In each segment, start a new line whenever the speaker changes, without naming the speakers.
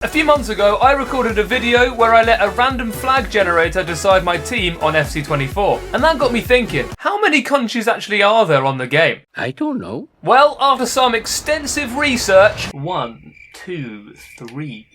A few months ago, I recorded a video where I let a random flag generator decide my team on FC24. And that got me thinking, how many countries actually are there on the game?
I don't know.
Well, after some extensive research, 1, 2, 3,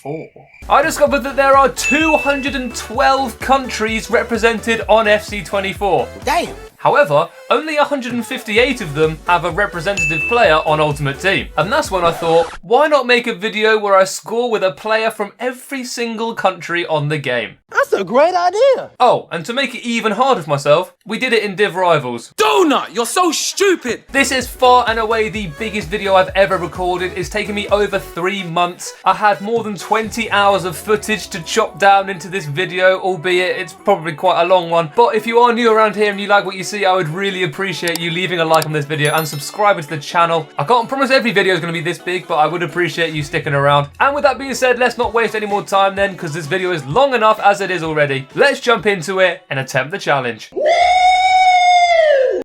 4, I discovered that there are 212 countries represented on FC24.
Damn!
However, only 158 of them have a representative player on Ultimate Team. And that's when I thought, why not make a video where I score with a player from every single country on the game?
That's a great idea!
Oh, and to make it even harder for myself, we did it in Div Rivals.
Donut, you're so stupid!
This is far and away the biggest video I've ever recorded. It's taken me over 3 months. I had more than 20 hours of footage to chop down into this video, albeit it's probably quite a long one. But if you are new around here and you like what you see, I would really appreciate you leaving a like on this video and subscribing to the channel. I can't promise every video is going to be this big, but I would appreciate you sticking around. And with that being said, let's not waste any more time then, because this video is long enough as it is already. Let's jump into it and attempt the challenge.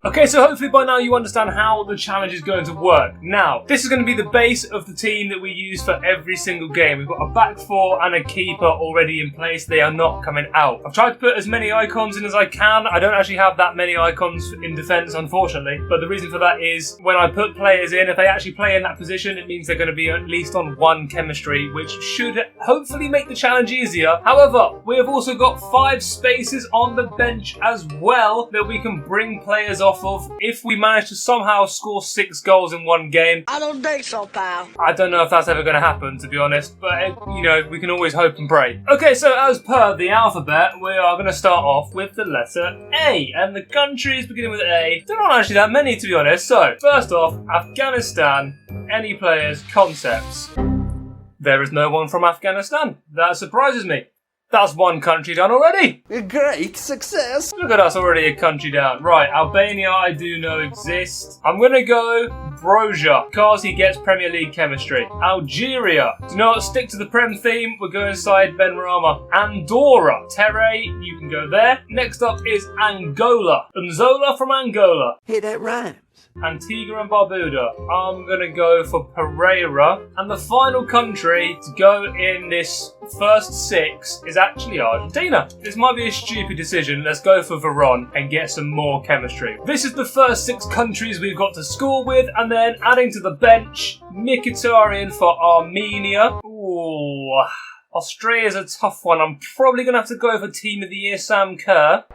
Okay, so hopefully by now you understand how the challenge is going to work. Now, this is going to be the base of the team that we use for every single game. We've got a back four and a keeper already in place. They are not coming out. I've tried to put as many icons in as I can. I don't actually have that many icons in defence, unfortunately. But the reason for that is when I put players in, if they actually play in that position, it means they're going to be at least on one chemistry, which should hopefully make the challenge easier. However, we have also got 5 spaces on the bench as well that we can bring players off of if we manage to somehow score 6 goals in one game.
I don't think so, pal.
I don't know if that's ever going to happen, to be honest, but you know, we can always hope and pray. Okay, so as per the alphabet, we are going to start off with the letter A, and the countries beginning with A, there aren't actually that many, to be honest. So, first off, Afghanistan. Any players, concepts. There is no one from Afghanistan. That surprises me. That's one country done already.
A great success.
Look at us, already a country down. Right, Albania I do know exists. I'm going to go Broja, because he gets Premier League chemistry. Algeria. Do not stick to the Prem theme. We're going inside Benrahma. Andorra. Terre, you can go there. Next up is Angola. Unzola from Angola.
Hey, that rhymes.
Antigua and Barbuda. I'm going to go for Pereira. And the final country to go in this first 6 is actually Argentina. This might be a stupid decision. Let's go for Veron and get some more chemistry. This is the first 6 countries we've got to score with, and then adding to the bench, Mkhitaryan for Armenia. Ooh, Australia's a tough one. I'm probably going to have to go for Team of the Year Sam Kerr.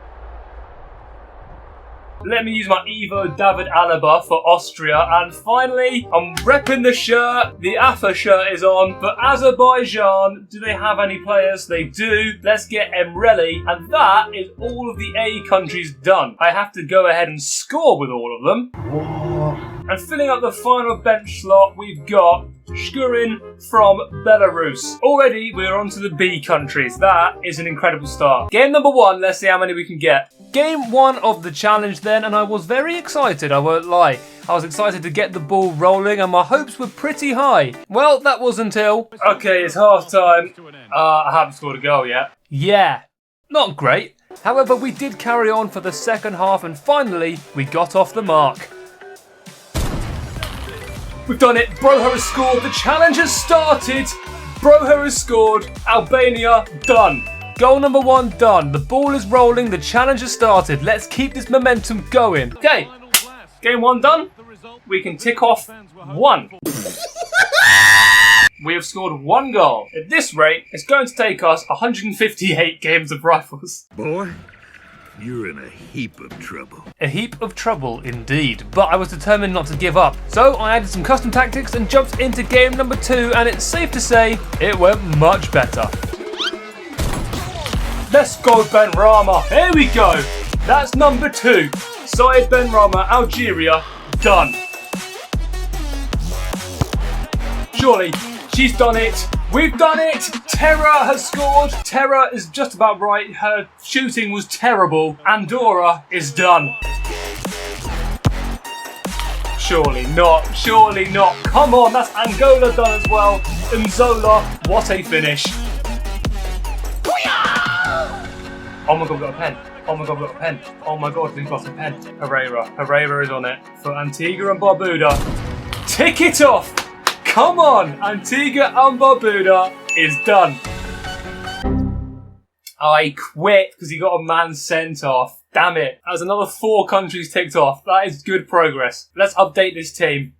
Let me use my Evo David Alaba for Austria. And finally, I'm repping the shirt. The AFA shirt is on. For Azerbaijan, do they have any players? They do. Let's get Emreli. And that is all of the A countries done. I have to go ahead and score with all of them. And filling up the final bench slot, we've got Shkurin from Belarus. Already, we're on to the B countries. That is an incredible start. Game number 1, let's see how many we can get. Game 1 of the challenge then, and I was very excited, I won't lie. I was excited to get the ball rolling and my hopes were pretty high. Well, that was until... Okay, it's half time. I haven't scored a goal yet. Yeah, not great. However, we did carry on for the second half and finally, we got off the mark. We've done it. Broja has scored. The challenge has started. Broja has scored. Albania, done. Goal number 1 done. The ball is rolling. The challenge has started. Let's keep this momentum going. Okay. Game 1 done. We can tick off 1. We have scored 1 goal. At this rate, it's going to take us 158 games of rifles.
Boy, you're in a heap of trouble.
A heap of trouble indeed, but I was determined not to give up. So I added some custom tactics and jumped into game number 2, and it's safe to say it went much better. Let's go Benrahma, here we go. That's number 2. Syed Benrahma, Algeria, done. Surely, she's done it. We've done it! Terra has scored. Terra is just about right. Her shooting was terrible. Andorra is done. Surely not. Surely not. Come on, that's Angola done as well. Unzola, what a finish. Oh my god, we've got a pen. Oh my god, we've got a pen. Oh my god, we've got a pen. Pereira. Pereira is on it for Antigua and Barbuda. Tick it off! Come on, Antigua and Barbuda is done. I quit because he got a man sent off. Damn it. That was another 4 countries ticked off. That is good progress. Let's update this team.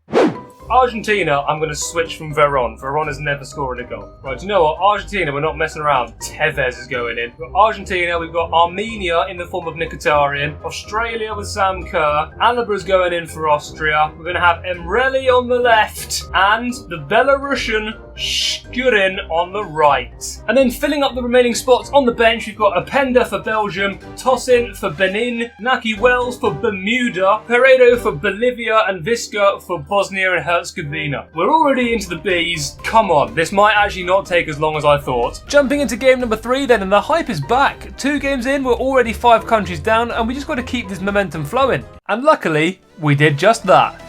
Argentina, I'm going to switch from Veron. Veron is never scoring a goal. Right, do you know what? Argentina, we're not messing around. Tevez is going in. We've got Argentina, we've got Armenia in the form of Mkhitaryan. Australia with Sam Kerr. Alabra's going in for Austria. We're going to have Emreli on the left. And the Belarusian Shkurin on the right. And then filling up the remaining spots on the bench, we've got Openda for Belgium, Tosin for Benin, Naki Wells for Bermuda, Peredo for Bolivia, and Visca for Bosnia and Herzegovina. We're already into the Bs. Come on, this might actually not take as long as I thought. Jumping into game number 3 then, and the hype is back. 2 games in, we're already 5 countries down, and we just got to keep this momentum flowing. And luckily, we did just that.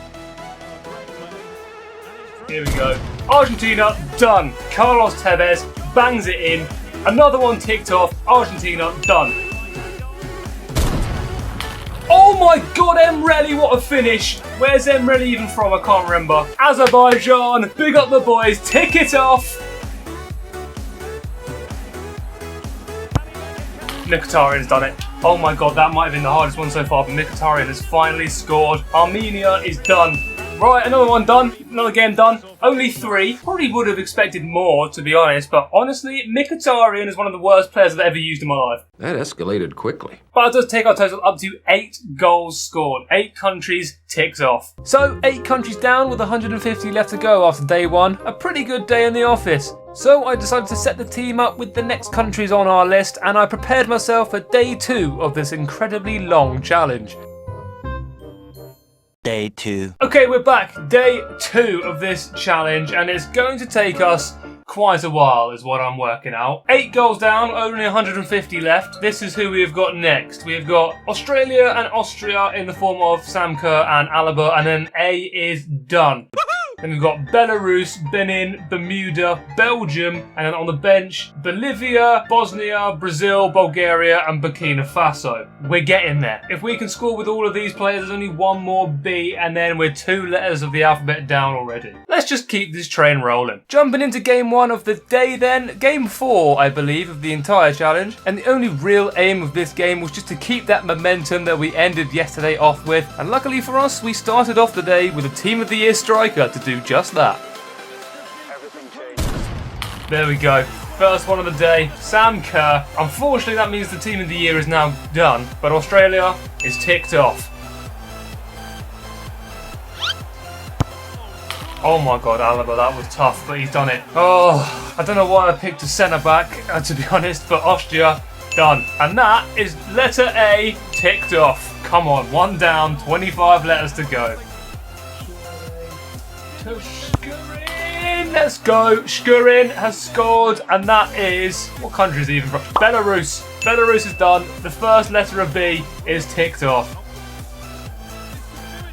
Here we go. Argentina, done. Carlos Tevez bangs it in. Another one ticked off. Argentina, done. Oh my god, Emreli, what a finish. Where's Emreli even from? I can't remember. Azerbaijan, big up the boys, tick it off. Mkhitaryan's done it. Oh my god, that might have been the hardest one so far, but Mkhitaryan has finally scored. Armenia is done. Right, another one done, another game done. Only 3. Probably would have expected more, to be honest, but honestly, Mkhitaryan is one of the worst players I've ever used in my life.
That escalated quickly.
But it does take our total up to 8 goals scored. 8 countries ticks off. So, 8 countries down with 150 left to go after day 1. A pretty good day in the office. So I decided to set the team up with the next countries on our list, and I prepared myself for day 2 of this incredibly long challenge.
Day 2.
Okay, we're back. Day 2 of this challenge, and it's going to take us quite a while is what I'm working out. 8 goals down, only 150 left. This is who we've got next. We've got Australia and Austria in the form of Sam Kerr and Alaba, and then A is done. Then we've got Belarus, Benin, Bermuda, Belgium, and then on the bench, Bolivia, Bosnia, Brazil, Bulgaria, and Burkina Faso. We're getting there. If we can score with all of these players, there's only one more B, and then we're 2 letters of the alphabet down already. Let's just keep this train rolling. Jumping into game 1 of the day then, game 4, I believe, of the entire challenge, and the only real aim of this game was just to keep that momentum that we ended yesterday off with, and luckily for us, we started off the day with a Team of the Year striker to do just that. There we go. First one of the day, Sam Kerr. Unfortunately, that means the Team of the Year is now done, but Australia is ticked off. Oh my god, Alaba, that was tough, but he's done it. Oh, I don't know why I picked a centre-back, to be honest, but Austria, done. And that is letter A ticked off. Come on, 1 down, 25 letters to go. Shkurin, let's go. Shkurin has scored, and that is, what country is he even from? Belarus. Belarus is done. The first letter of B is ticked off.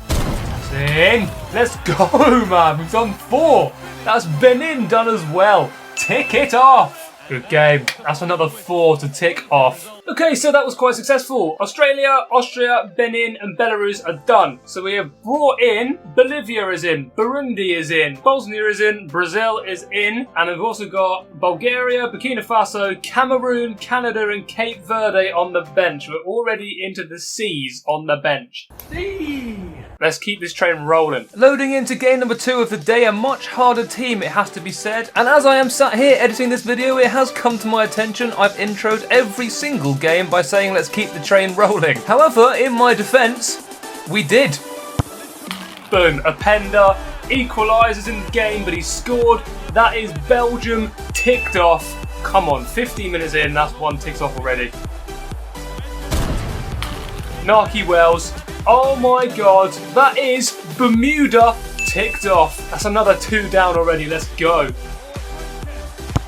That's in. Let's go, man. We've done 4. That's Benin done as well. Tick it off. Good game. That's another 4 to tick off. Okay, so that was quite successful. Australia, Austria, Benin, and Belarus are done. So we have brought in, Bolivia is in, Burundi is in, Bosnia is in, Brazil is in, and we've also got Bulgaria, Burkina Faso, Cameroon, Canada, and Cape Verde on the bench. We're already into the C's on the bench. Let's keep this train rolling. Loading into game number 2 of the day, a much harder team, it has to be said. And as I am sat here editing this video, it has come to my attention I've introed every single game by saying let's keep the train rolling. However, in my defence, we did. Boom, Openda equalises in the game, but he scored. That is Belgium ticked off. Come on, 15 minutes in, that's 1 ticked off already. Naki Wells. Oh my god, that is Bermuda ticked off. That's another 2 down already, let's go.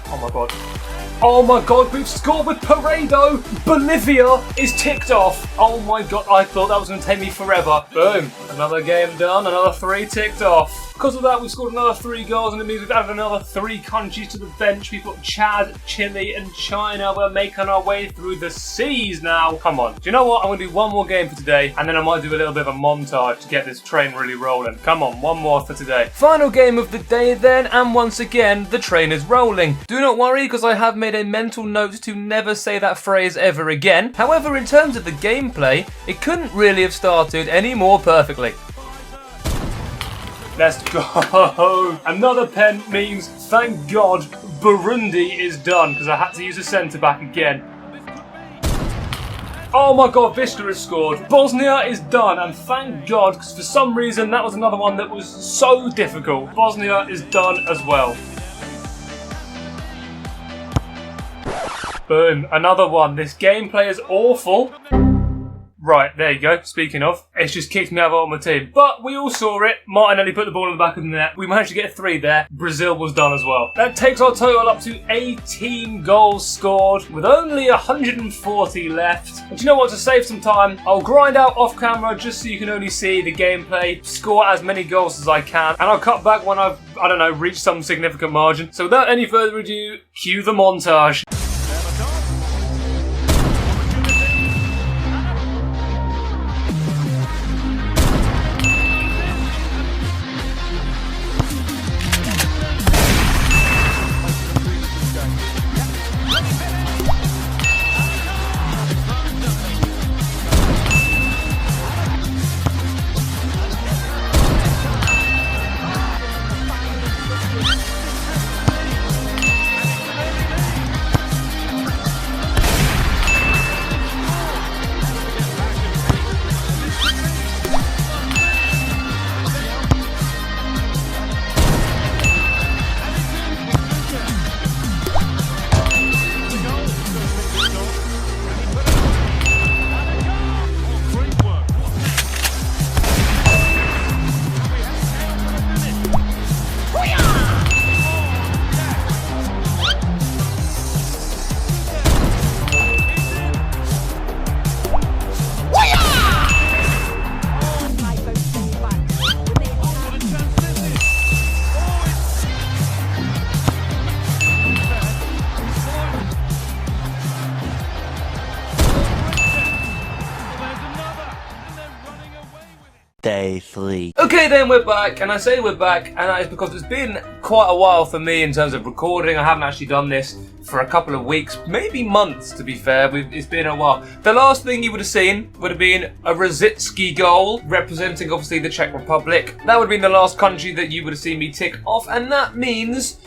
Oh my god. Oh my god, we've scored with Peredo. Bolivia is ticked off. Oh my god, I thought that was going to take me forever. Boom, another game done, another 3 ticked off. Because of that, we've scored another 3 goals, and it means we've added another 3 countries to the bench. We've got Chad, Chile, and China. We're making our way through the seas now. Come on. Do you know what? I'm going to do one more game for today, and then I might do a little bit of a montage to get this train really rolling. Come on, one more for today. Final game of the day then, and once again, the train is rolling. Do not worry, because I have made a mental note to never say that phrase ever again. However, in terms of the gameplay, it couldn't really have started any more perfectly. Let's go. Another pen means, thank God, Burundi is done, because I had to use a centre-back again. Oh my God, Visca has scored. Bosnia is done, and thank God, because for some reason that was another one that was so difficult. Bosnia is done as well. Boom, another one. This gameplay is awful. Right, there you go. Speaking of, it's just kicked me out of my team. But we all saw it. Martinelli put the ball in the back of the net. We managed to get 3 there. Brazil was done as well. That takes our total up to 18 goals scored with only 140 left. And do you know what? To save some time, I'll grind out off camera just so you can only see the gameplay, score as many goals as I can, and I'll cut back when I've, I don't know, reached some significant margin. So without any further ado, cue the montage.
Day 3.
Okay then, we're back, and I say we're back, and that is because it's been quite a while for me in terms of recording. I haven't actually done this for a couple of weeks, maybe months to be fair. It's been a while. The last thing you would have seen would have been a Rosicki goal, representing obviously the Czech Republic. That would have been the last country that you would have seen me tick off, and that means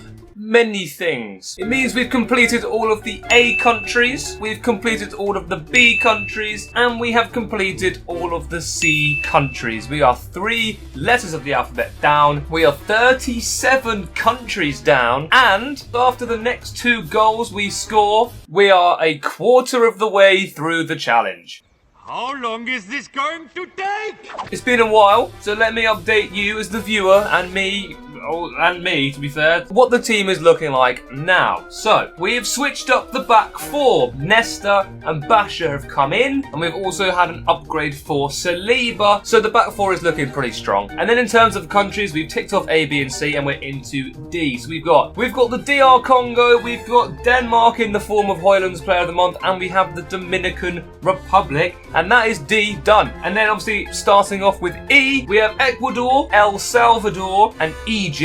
many things. It means we've completed all of the A countries, we've completed all of the B countries, and we have completed all of the C countries. We are 3 letters of the alphabet down. We are 37 countries down, and after the next 2 goals we score, we are a quarter of the way through the challenge.
How long is this going to take?
It's been a while, so let me update you as the viewer and me to be fair, what the team is looking like now. So, we have switched up the back 4. Nesta and Basha have come in, and we've also had an upgrade for Saliba, so the back 4 is looking pretty strong. And then in terms of countries, we've ticked off A, B and C, and we're into D. So we've got the DR Congo, we've got Denmark in the form of Hoyland's Player of the Month, and we have the Dominican Republic, and that is D done. And then obviously starting off with E, we have Ecuador, El Salvador, and Egypt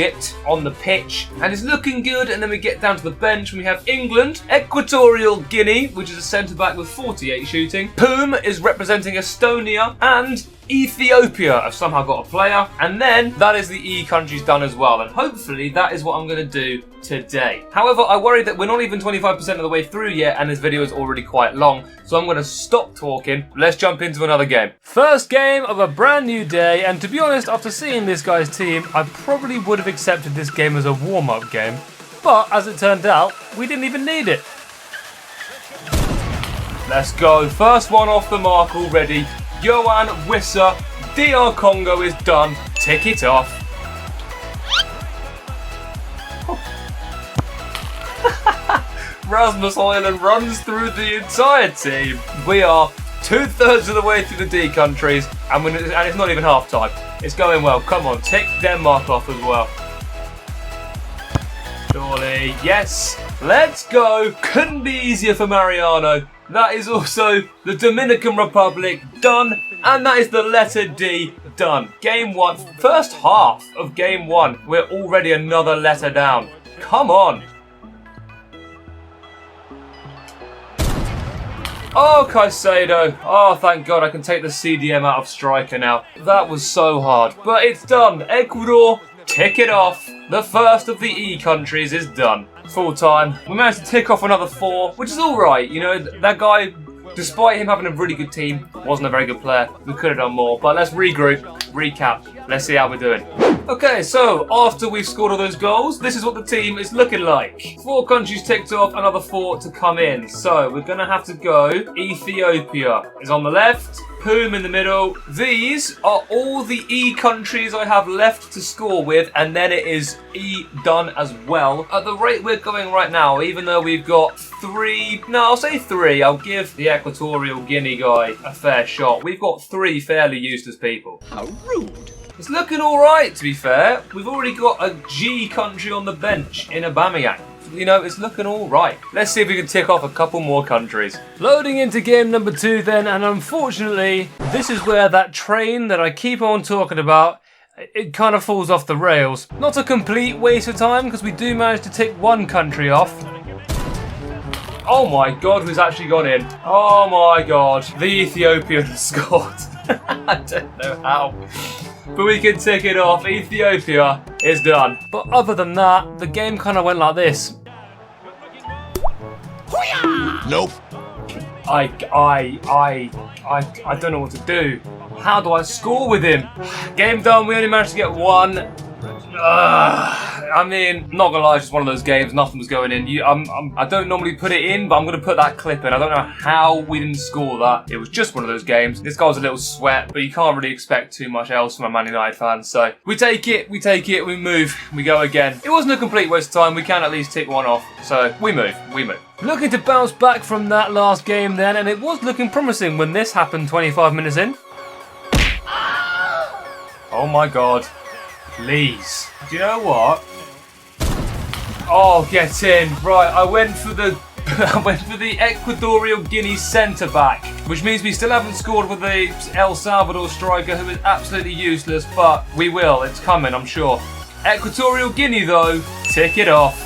on the pitch, and it's looking good. And then we get down to the bench and we have England, Equatorial Guinea, which is a centre-back with 48 shooting. Poom is representing Estonia, and Ethiopia have somehow got a player. And then that is the E countries done as well, and hopefully that is what I'm going to do today. However, I worry that we're not even 25% of the way through yet, and this video is already quite long, so I'm going to stop talking. Let's jump into another game. First game of a brand new day, and to be honest, after seeing this guy's team, I probably would have accepted this game as a warm-up game, but as it turned out, we didn't even need it. Let's go. First one off the mark already. Johan Wissa, DR Congo is done. Tick it off. Rasmus Højlund runs through the entire team. We are 2/3 of the way through the D countries, and it's not even half time. It's going well. Come on, tick Denmark off as well. Surely, yes. Let's go. Couldn't be easier for Mariano. That is also the Dominican Republic done, and that is the letter D done. Game 1, first half of game 1. We're already another letter down. Come on. Oh, Caicedo. Oh, thank God I can take the CDM out of striker now. That was so hard. But it's done. Ecuador, tick it off. The first of the E countries is done. Full time. We managed to tick off another 4, which is alright. You know, that guy, despite him having a really good team, wasn't a very good player. We could have done more. But let's regroup, recap. Let's see how we're doing. Okay, so after we've scored all those goals, this is what the team is looking like. 4 countries ticked off, another 4 to come in. So we're going to have to go. Ethiopia is on the left. Poom in the middle. These are all the E countries I have left to score with, and then it is E done as well. At the rate we're going right now, even though we've got 3, no, I'll say 3. I'll give the Equatorial Guinea guy a fair shot. We've got 3 fairly useless people.
How rude.
It's looking alright, to be fair. We've already got a G country on the bench in Aubameyang. You know, it's looking alright. Let's see if we can tick off a couple more countries. Loading into game number 2 then, and unfortunately, this is where that train that I keep on talking about, it kind of falls off the rails. Not a complete waste of time, because we do manage to tick 1 country off. Oh my God, who's actually gone in? Oh my God, the Ethiopian has scored. I don't know how. But we can tick it off. Ethiopia is done. But other than that, the game kind of went like this.
Nope.
I don't know what to do. How do I score with him? Game done. We only managed to get 1. I mean, not gonna lie, it's just one of those games. Nothing was going in. I don't normally put it in, but I'm gonna put that clip in. I don't know how we didn't score that. It was just one of those games. This guy was a little sweat, but you can't really expect too much else from a Man United fan. So we take it, we move, we go again. It wasn't a complete waste of time. We can at least tick 1 off. So we move. Looking to bounce back from that last game then, and it was looking promising when this happened 25 minutes in. Oh my God. Please. Do you know what? Oh, get in. Right, I went for the Equatorial Guinea centre back, which means we still haven't scored with the El Salvador striker, who is absolutely useless, but we will. It's coming, I'm sure. Equatorial Guinea though, tick it off.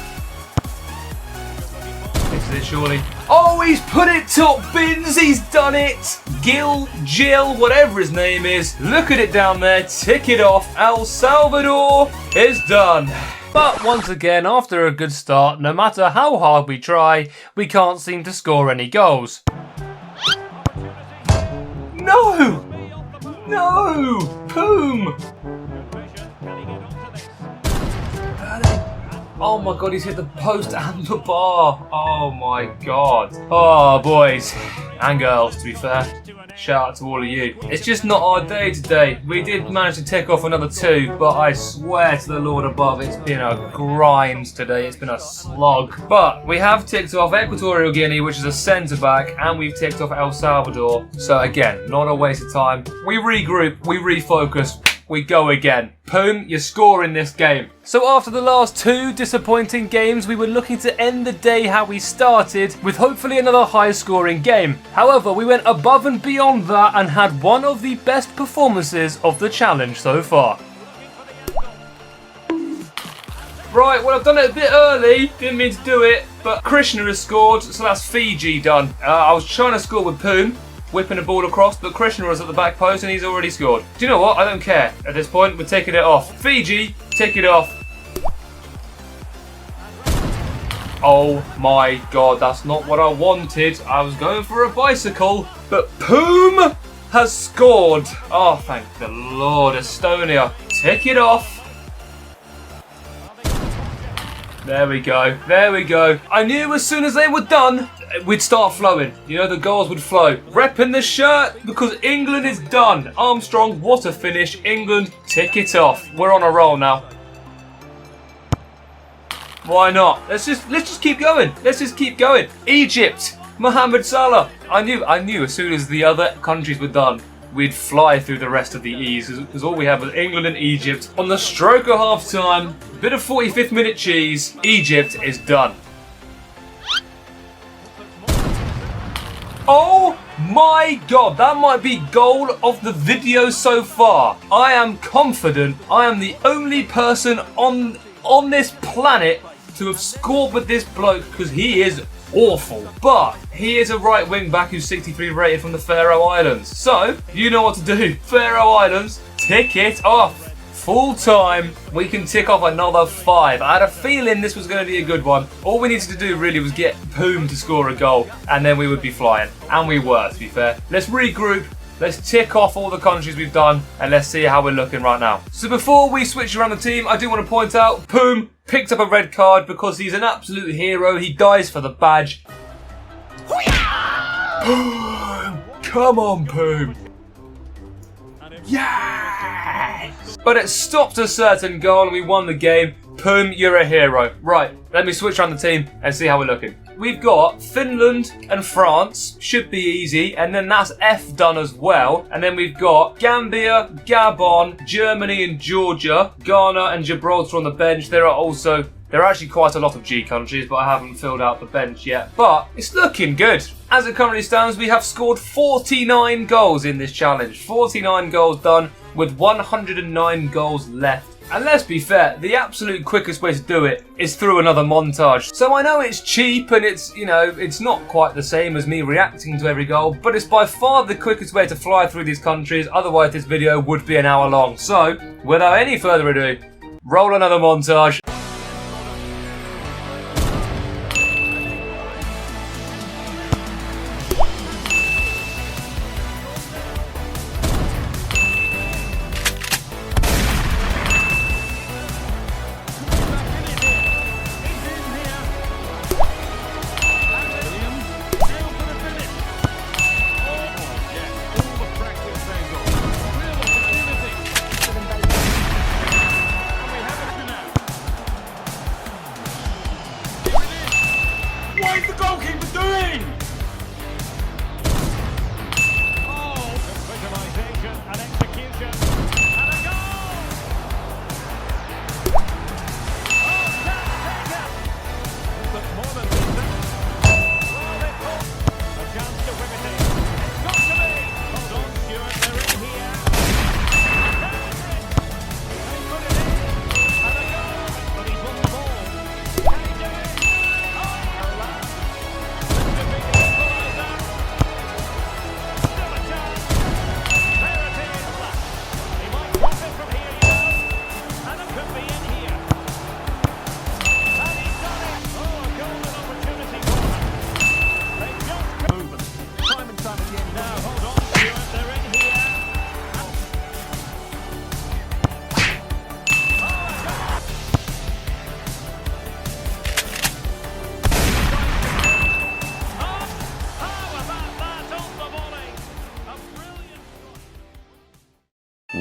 This is it, surely. Oh, he's put it top bins. He's done it. Jill, whatever his name is. Look at it down there. Tick it off. El Salvador is done. But once again, after a good start, no matter how hard we try, we can't seem to score any goals. No! No! Poom! Oh my God, he's hit the post and the bar. Oh my God. Oh, boys and girls, to be fair. Shout out to all of you. It's just not our day today. We did manage to tick off another 2, but I swear to the Lord above, it's been a grind today. It's been a slog. But we have ticked off Equatorial Guinea, which is a centre-back, and we've ticked off El Salvador. So again, not a waste of time. We regroup, we refocus, we go again. Poom, you score in this game. So after the last 2 disappointing games, we were looking to end the day how we started, with hopefully another high-scoring game. However, we went above and beyond that and had one of the best performances of the challenge so far. Right, well, I've done it a bit early. Didn't mean to do it, but Krishna has scored, so that's Fiji done. I was trying to score with Poom, whipping the ball across, but Krishna was at the back post and he's already scored. Do you know what? I don't care. At this point, we're taking it off. Fiji, take it off. Oh my God, that's not what I wanted. I was going for a bicycle, but Poom has scored. Oh, thank the Lord. Estonia, take it off. There we go. There we go. I knew as soon as they were done, we'd start flowing. You know, the goals would flow. Repping the shirt because England is done. Armstrong, what a finish. England, tick it off. We're on a roll now. Why not? Let's just keep going. Let's just keep going. Egypt, Mohamed Salah. I knew as soon as the other countries were done, we'd fly through the rest of the E's because all we have was England and Egypt. On the stroke of half time, bit of 45th minute cheese, Egypt is done. Oh my god, that might be goal of the video so far. I am confident I am the only person on this planet to have scored with this bloke because he is awful. But he is a right wing back who's 63 rated from the Faroe Islands. So, you know what to do. Faroe Islands, tick it off. Full time, we can tick off another 5. I had a feeling this was going to be a good one. All we needed to do really was get Poom to score a goal, and then we would be flying. And we were, to be fair. Let's regroup. Let's tick off all the countries we've done, and let's see how we're looking right now. So before we switch around the team, I do want to point out, Poom picked up a red card because he's an absolute hero. He dies for the badge. Come on, Poom. Yes! But it stopped a certain goal and we won the game. Poom, you're a hero. Right, let me switch around the team and see how we're looking. We've got Finland and France, should be easy, and then that's F done as well. And then we've got Gambia, Gabon, Germany and Georgia, Ghana and Gibraltar on the bench. There are actually quite a lot of G countries, but I haven't filled out the bench yet. But it's looking good. As it currently stands, we have scored 49 goals in this challenge. 49 goals done with 109 goals left. And let's be fair, the absolute quickest way to do it is through another montage. So I know it's cheap and it's not quite the same as me reacting to every goal, but it's by far the quickest way to fly through these countries. Otherwise, this video would be an hour long. So, without any further ado, roll another montage.
What is the goalkeeper doing? Oh, visualization and execution. And a goal! Oh, that's taken! But more than this. A chance to whip it in. It's got to be! Hold on, Stuart, they're in here. They put it in. And a goal! But he's won the ball. Can he do it?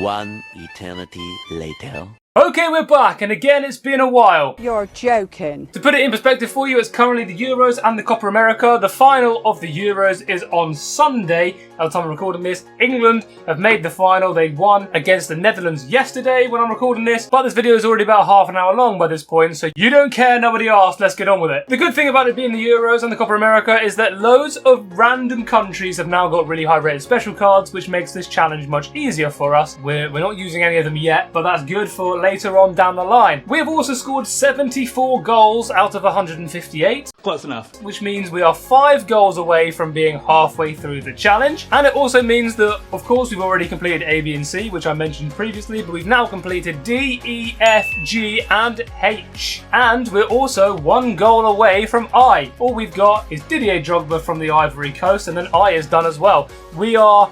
One eternity later.
Okay, we're back, and again, it's been a while.
You're joking.
To put it in perspective for you, it's currently the Euros and the Copa America. The final of the Euros is on Sunday. At the time I'm recording this, England have made the final. They won against the Netherlands yesterday when I'm recording this. But this video is already about half an hour long by this point, so you don't care, nobody asked, let's get on with it. The good thing about it being the Euros and the Copa America is that loads of random countries have now got really high rated special cards, which makes this challenge much easier for us. We're not using any of them yet, but that's good for later on down the line. We have also scored 74 goals out of 158.
Close enough.
Which means we are 5 goals away from being halfway through the challenge. And it also means that, of course, we've already completed A, B, and C, which I mentioned previously, but we've now completed D, E, F, G, and H. And we're also 1 goal away from I. All we've got is Didier Drogba from the Ivory Coast, and then I is done as well. We are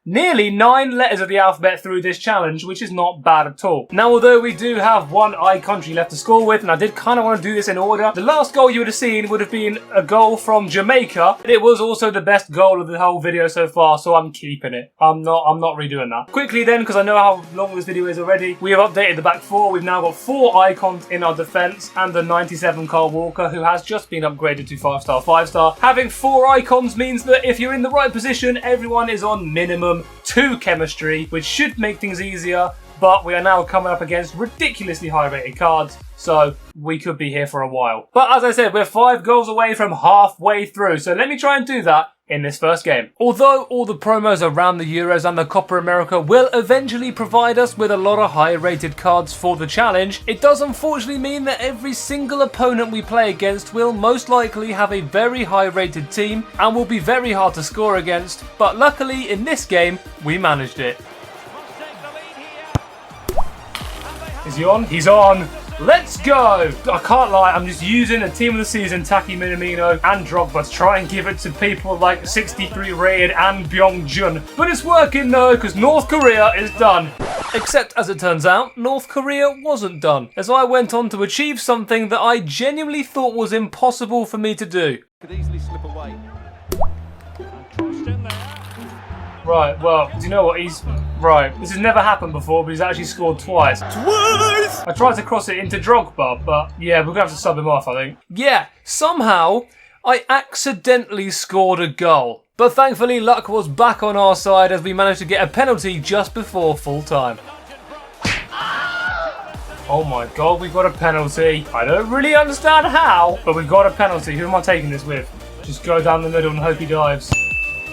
nearly 9 letters of the alphabet through this challenge, which is not bad at all. Now, although we do have one I country left to score with, and I did kind of want to do this in order, the last goal you would have seen would have been a goal from Jamaica. It was also the best goal of the whole video so far, so I'm keeping it. I'm not redoing that. Quickly then, because I know how long this video is already, we have updated the back four. We've now got 4 icons in our defence, and the 97 Carl Walker, who has just been upgraded to 5-star, 5-star. Having 4 icons means that if you're in the right position, everyone is on minimum 2 chemistry, which should make things easier, but we are now coming up against ridiculously high rated cards, so we could be here for a while. But as I said, we're 5 goals away from halfway through, so let me try and do that in this first game. Although all the promos around the Euros and the Copa America will eventually provide us with a lot of high rated cards for the challenge, it does unfortunately mean that every single opponent we play against will most likely have a very high rated team and will be very hard to score against, but luckily in this game we managed it. Is he on? He's on! Let's go! I can't lie, I'm just using a team of the season, Taki Minamino and Drogba, to try and give it to people like 63 rated and Byung-jun. But it's working though, because North Korea is done. Except, as it turns out, North Korea wasn't done, as I went on to achieve something that I genuinely thought was impossible for me to do.
Could easily slip away. And crossed in there.
Right, well, do you know what? Right, this has never happened before, but he's actually scored twice. I tried to cross it into Drogba, but yeah, we're going to have to sub him off, I think. Yeah, somehow, I accidentally scored a goal. But thankfully, luck was back on our side as we managed to get a penalty just before full time. Oh my god, we've got a penalty. I don't really understand how, but we've got a penalty. Who am I taking this with? Just go down the middle and hope he dives.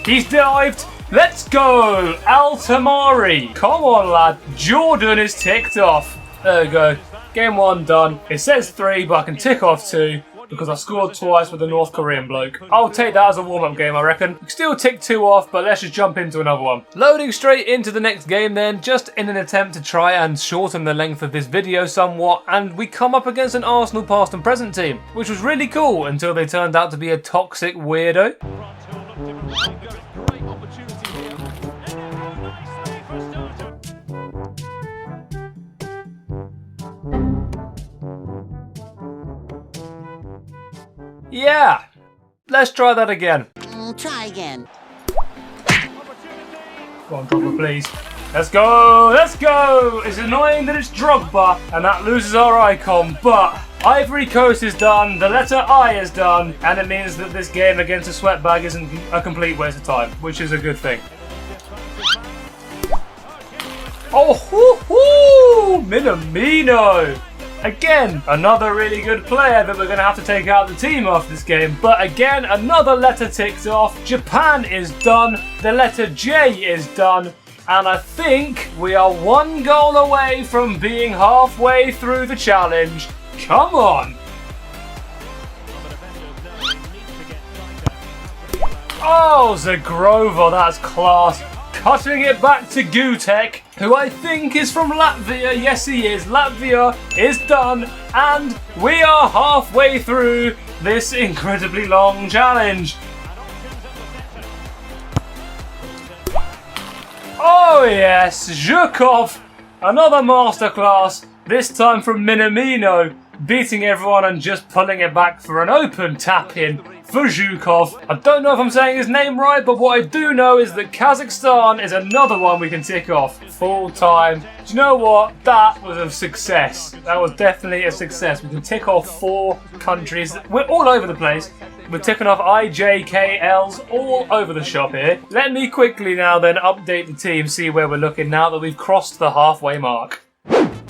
He's dived! Let's go! Al Tamari! Come on, lad. Jordan is ticked off. There we go. Game 1 done. It says 3, but I can tick off 2 because I scored twice with the North Korean bloke. I'll take that as a warm-up game, I reckon. You can still tick 2 off, but let's just jump into another one. Loading straight into the next game then, just in an attempt to try and shorten the length of this video somewhat, and we come up against an Arsenal past and present team, which was really cool until they turned out to be a toxic weirdo. Yeah, let's try that again.
Try again.
Go on, Drogba, please. Let's go, let's go! It's annoying that it's Drogba and that loses our icon, but Ivory Coast is done, the letter I is done, and it means that this game against a sweatbag isn't a complete waste of time, which is a good thing. Oh, hoo-hoo! Minamino! Again, another really good player that we're going to have to take out the team off this game. But again, another letter ticked off. Japan is done. The letter J is done. And I think we are 1 goal away from being halfway through the challenge. Come on. Oh, Zagrova, that's class. Cutting it back to Gutek, who I think is from Latvia. Yes, he is. Latvia is done, and we are halfway through this incredibly long challenge. Oh yes, Zhukov, another masterclass, this time from Minamino, beating everyone and just pulling it back for an open tap-in for Zhukov. I don't know if I'm saying his name right, but what I do know is that Kazakhstan is another one we can tick off. Full time. Do you know what? That was a success. That was definitely a success. We can tick off 4 countries. We're all over the place. We're ticking off IJKLs all over the shop here. Let me quickly now then update the team, see where we're looking now that we've crossed the halfway mark.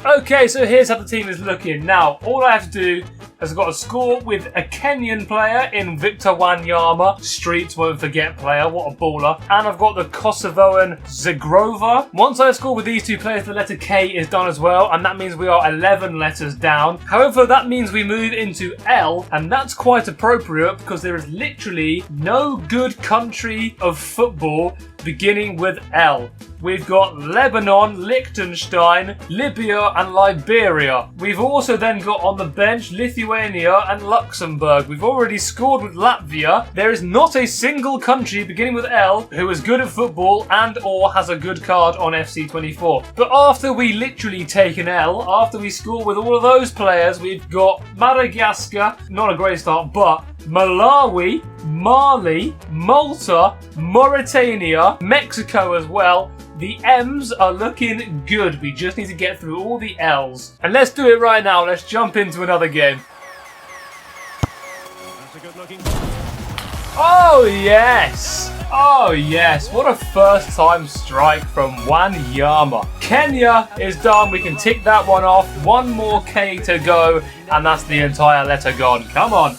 Okay, so here's how the team is looking. Now, all I have to do is I've got to score with a Kenyan player in Victor Wanyama. Streets won't forget player, what a baller. And I've got the Kosovoan Zagrova. Once I score with these 2 players, the letter K is done as well, and that means we are 11 letters down. However, that means we move into L, and that's quite appropriate because there is literally no good country of football beginning with L. We've got Lebanon, Liechtenstein, Libya and Liberia. We've also then got on the bench Lithuania Lithuania and Luxembourg. We've already scored with Latvia. There is not a single country beginning with L who is good at football and or has a good card on FC24. But after we literally take an L, after we score with all of those players, we've got Madagascar, not a great start, but Malawi, Mali, Malta, Mauritania, Mexico as well. The M's are looking good. We just need to get through all the L's. And let's do it right now. Let's jump into another game.
That's a good looking ball.
Oh, yes. Oh, yes. What a first-time strike from Wanyama. Kenya is done. We can tick that one off. One more K to go. And that's the entire letter gone. Come on.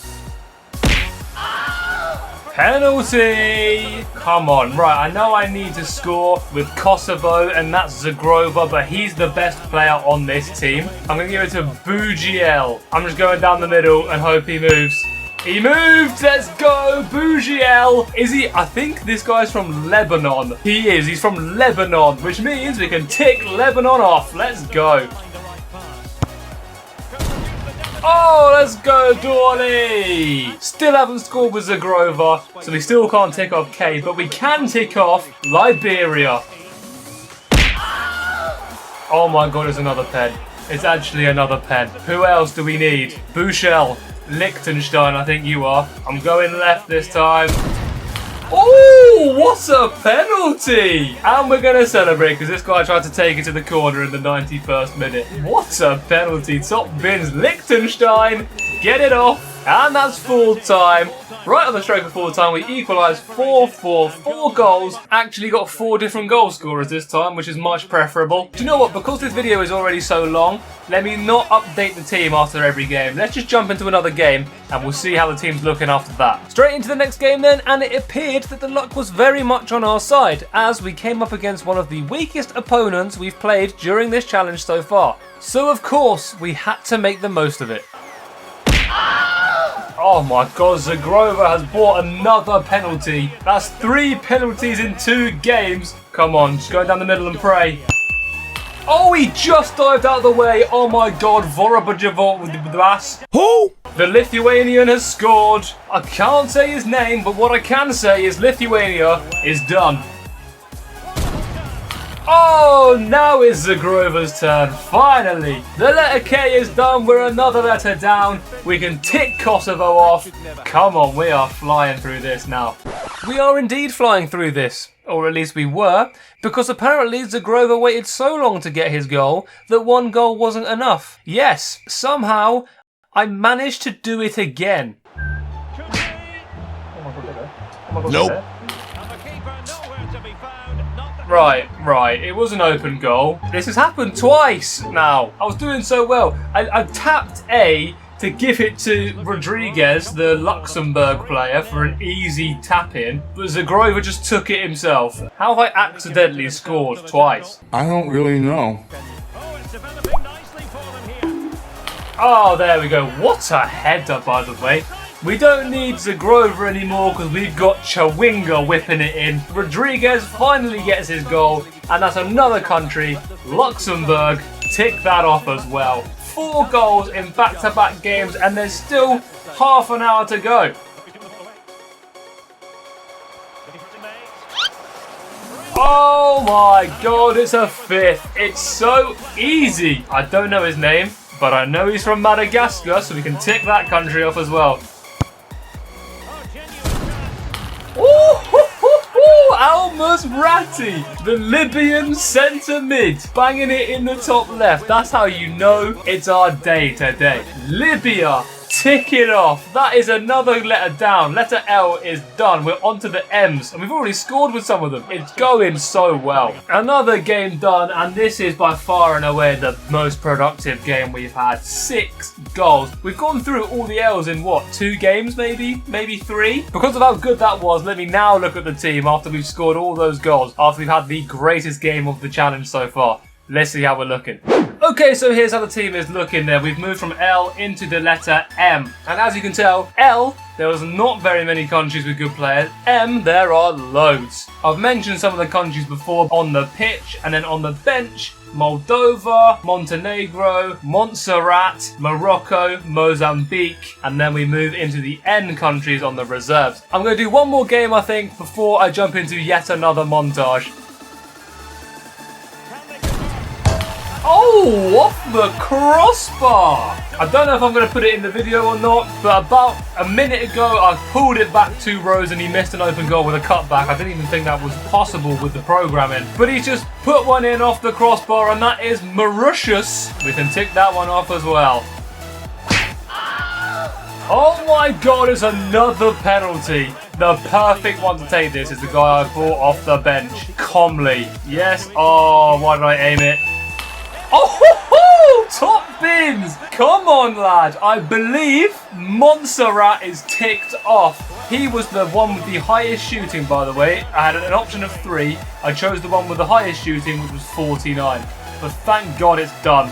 Penalty! Come on, right, I know I need to score with Kosovo and that's Zagrova, but he's the best player on this team. I'm going to give it to Bugiel. I'm just going down the middle and hope he moves. He moved! Let's go! Bugiel! Is he? I think this guy's from Lebanon. He is. He's from Lebanon, which means we can tick Lebanon off. Let's go. Oh, let's go, Dorley! Still haven't scored with Zagrova, so we still can't tick off K, but we can tick off Liberia. Oh my god, it's another pen. It's actually another pen. Who else do we need? Bushel, Liechtenstein, I think you are. I'm going left this time. Oh, what a penalty! And we're going to celebrate because this guy tried to take it to the corner in the 91st minute. What a penalty. Top bins, Liechtenstein. Get it off. And that's full time. Right on the stroke of full time, we equalised 4-4. 4 goals. Actually got 4 different goal scorers this time, which is much preferable. Do you know what? Because this video is already so long, let me not update the team after every game. Let's just jump into another game and we'll see how the team's looking after that. Straight into the next game then, and it appeared that the luck was very much on our side as we came up against one of the weakest opponents we've played during this challenge so far. So of course, we had to make the most of it. Oh my god, Zagrova has bought another penalty. That's 3 penalties in 2 games. Come on, just go down the middle and pray. Oh, he just dived out of the way. Oh my god, Vorobajevot with the bass. Who? The Lithuanian has scored. I can't say his name, but what I can say is Lithuania is done. Oh, now it's Zagrova's turn, finally. The letter K is done, we're another letter down. We can tick Kosovo off. Come on, we are flying through this now. We are indeed flying through this, or at least we were, because apparently Zagrova waited so long to get his goal that 1 goal wasn't enough. Yes, somehow I managed to do it again.
Nope.
Right. It was an open goal. This has happened twice now. I was doing so well. I tapped A to give it to Rodriguez, the Luxembourg player, for an easy tap-in, but Zagrova just took it himself. How have I accidentally scored twice?
I don't really know.
Oh, it's developing nicely for them here.
Oh, there we go. What a header, by the way. We don't need Zagrova anymore because we've got Chawinga whipping it in. Rodriguez finally gets his goal, and that's another country, Luxembourg. Tick that off as well. 4 goals in back-to-back games, and there's still half an hour to go. Oh my god, it's a 5th. It's so easy. I don't know his name, but I know he's from Madagascar, so we can tick that country off as well. Almas Ratti, the Libyan centre mid, banging it in the top left. That's how you know it's our day today. Libya, tick it off. That is another letter down. Letter L is done. We're on to the M's, and we've already scored with some of them. It's going so well. Another game done, and this is by far and away the most productive game we've had. 6 goals. We've gone through all the L's in what, 2 games maybe? Maybe 3? Because of how good that was, let me now look at the team after we've scored all those goals, after we've had the greatest game of the challenge so far. Let's see how we're looking. Okay, so here's how the team is looking there. We've moved from L into the letter M. And as you can tell, L, there was not very many countries with good players. M, there are loads. I've mentioned some of the countries before on the pitch, and then on the bench, Moldova, Montenegro, Montserrat, Morocco, Mozambique, and then we move into the N countries on the reserves. I'm going to do one more game, I think, before I jump into yet another montage. Oh, off the crossbar! I don't know if I'm going to put it in the video or not, but about a minute ago I pulled it back 2 rows and he missed an open goal with a cutback. I didn't even think that was possible with the programming. But he just put one in off the crossbar, and that is Mauritius. We can tick that one off as well. Oh my god, it's another penalty. The perfect one to take this is the guy I brought off the bench. Comley. Yes. Oh, why did I aim it? Oh, top bins! Come on, lad. I believe Montserrat is ticked off. He was the one with the highest shooting, by the way. I had an option of 3. I chose the one with the highest shooting, which was 49. But thank God it's done.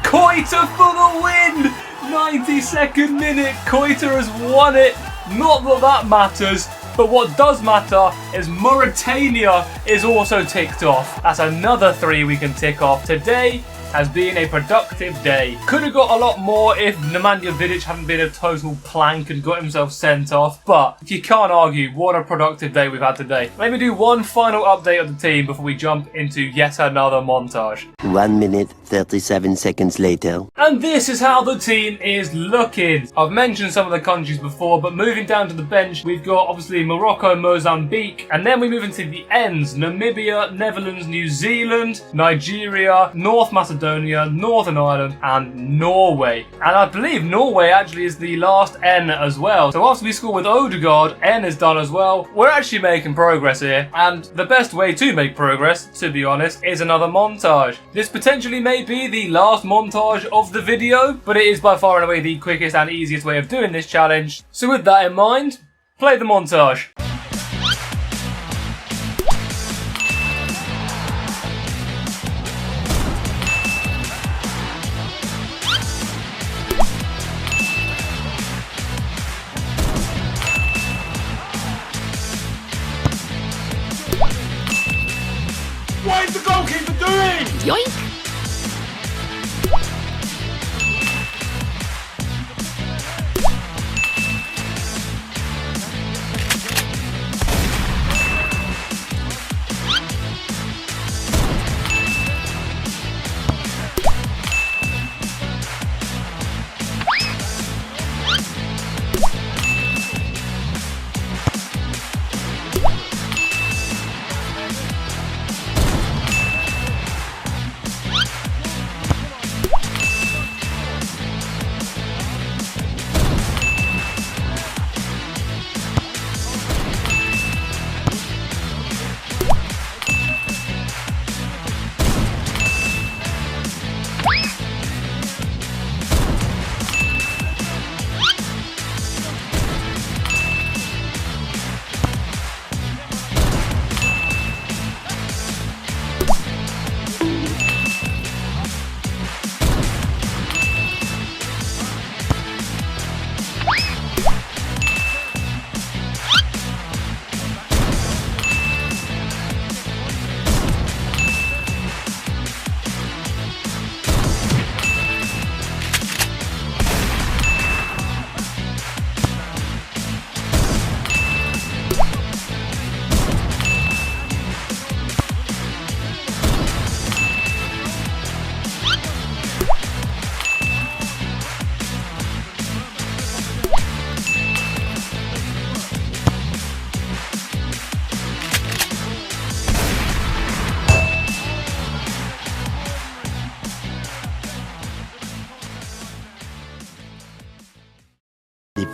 Koita for the win! 92nd minute. Koita has won it. Not that that matters. But what does matter is Mauritania is also ticked off. That's another 3 we can tick off. Today has been a productive day. Could have got a lot more if Nemanja Vidic hadn't been a total plank and got himself sent off. But you can't argue what a productive day we've had today. Let me do one final update of the team before we jump into yet another montage.
1 minute, 37 seconds later.
And this is how the team is looking. I've mentioned some of the countries before, but moving down to the bench, we've got obviously Morocco, Mozambique, and then we move into the ends. Namibia, Netherlands, New Zealand, Nigeria, North Macedonia, Northern Ireland, and Norway. And I believe Norway actually is the last N as well. So after we score with Odegaard, N is done as well. We're actually making progress here. And the best way to make progress, to be honest, is another montage. This potentially may be the last montage of the video, but it is by far and away the quickest and easiest way of doing this challenge. So with that in mind, play the montage.
What is the goalkeeper doing?
Yoink!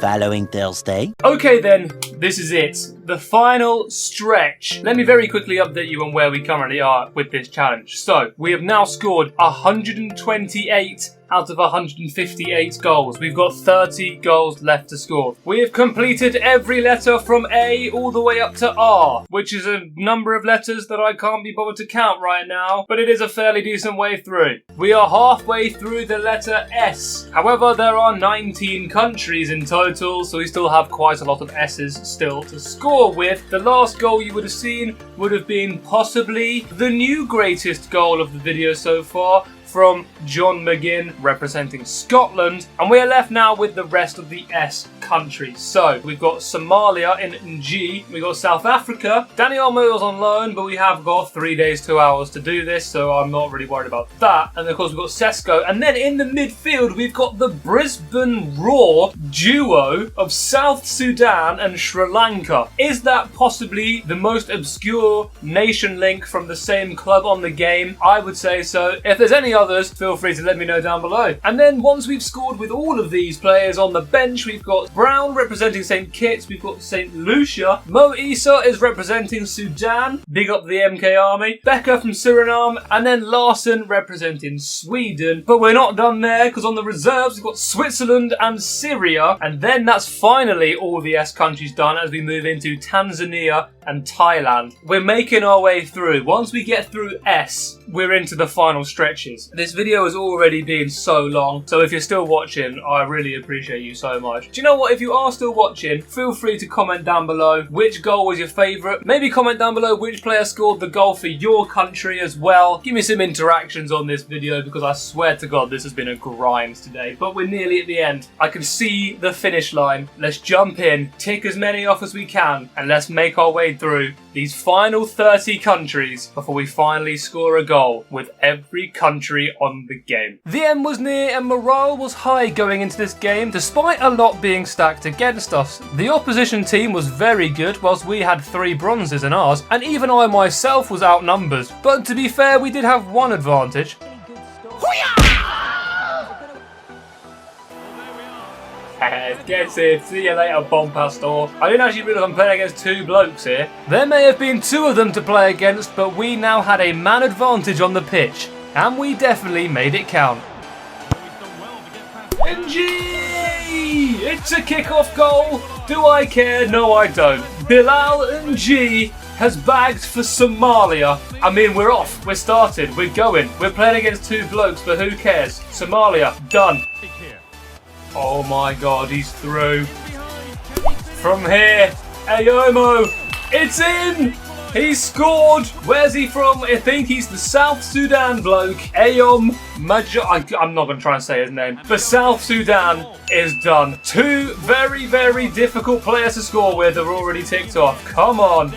Following Thursday.
Okay then, this is it. The final stretch. Let me very quickly update you on where we currently are with this challenge. So, we have now scored 128 out of 158 goals. We've got 30 goals left to score. We have completed every letter from A all the way up to R, which is a number of letters that I can't be bothered to count right now, but it is a fairly decent way through. We are halfway through the letter S. However, there are 19 countries in total, so we still have quite a lot of S's still to score with. The last goal you would have seen would have been possibly the new greatest goal of the video so far, from John McGinn representing Scotland, and we are left now with the rest of the S countries. So we've got Somalia in G, we've got South Africa. Danny Olmo is on loan, but we have got 3 days, 2 hours to do this, so I'm not really worried about that. And of course we've got Sesko, and then in the midfield we've got the Brisbane Roar duo of South Sudan and Sri Lanka. Is that possibly the most obscure nation link from the same club on the game? I would say so. If there's any others, feel free to let me know down below. And then once we've scored with all of these players on the bench, we've got Brown representing St. Kitts, we've got St. Lucia, Mo Issa is representing Sudan, big up the MK Army, Becca from Suriname, and then Larson representing Sweden. But we're not done there, because on the reserves we've got Switzerland and Syria, and then that's finally all the S countries done as we move into Tanzania and Thailand. We're making our way through. Once we get through S, we're into the final stretches. This video has already been so long, so if you're still watching, I really appreciate you so much. Do you know what? If you are still watching, feel free to comment down below which goal was your favourite. Maybe comment down below which player scored the goal for your country as well. Give me some interactions on this video, because I swear to God this has been a grind today. But we're nearly at the end. I can see the finish line. Let's jump in, tick as many off as we can, and let's make our way through these final 30 countries before we finally score a goal with every country on the game. The end was near and morale was high going into this game, despite a lot being stacked against us. The opposition team was very good, whilst we had 3 bronzes in ours, and even I myself was outnumbered. But to be fair, we did have one advantage. Get it. See you later, Bon Pastor. I didn't actually realise I'm playing against 2 blokes here. There may have been 2 of them to play against, but we now had a man advantage on the pitch, and we definitely made it count. NG! It's a kick-off goal. Do I care? No, I don't. Bilal NG has bagged for Somalia. I mean, we're off. We're started. We're going. We're playing against 2 blokes, but who cares? Somalia, done. Oh my God, he's through. From here, Ayomo, it's in! He scored! Where's he from? I think he's the South Sudan bloke. Ayom Major. I'm not going to try and say his name. But South Sudan is done. 2 very, very difficult players to score with are already ticked off. Come on.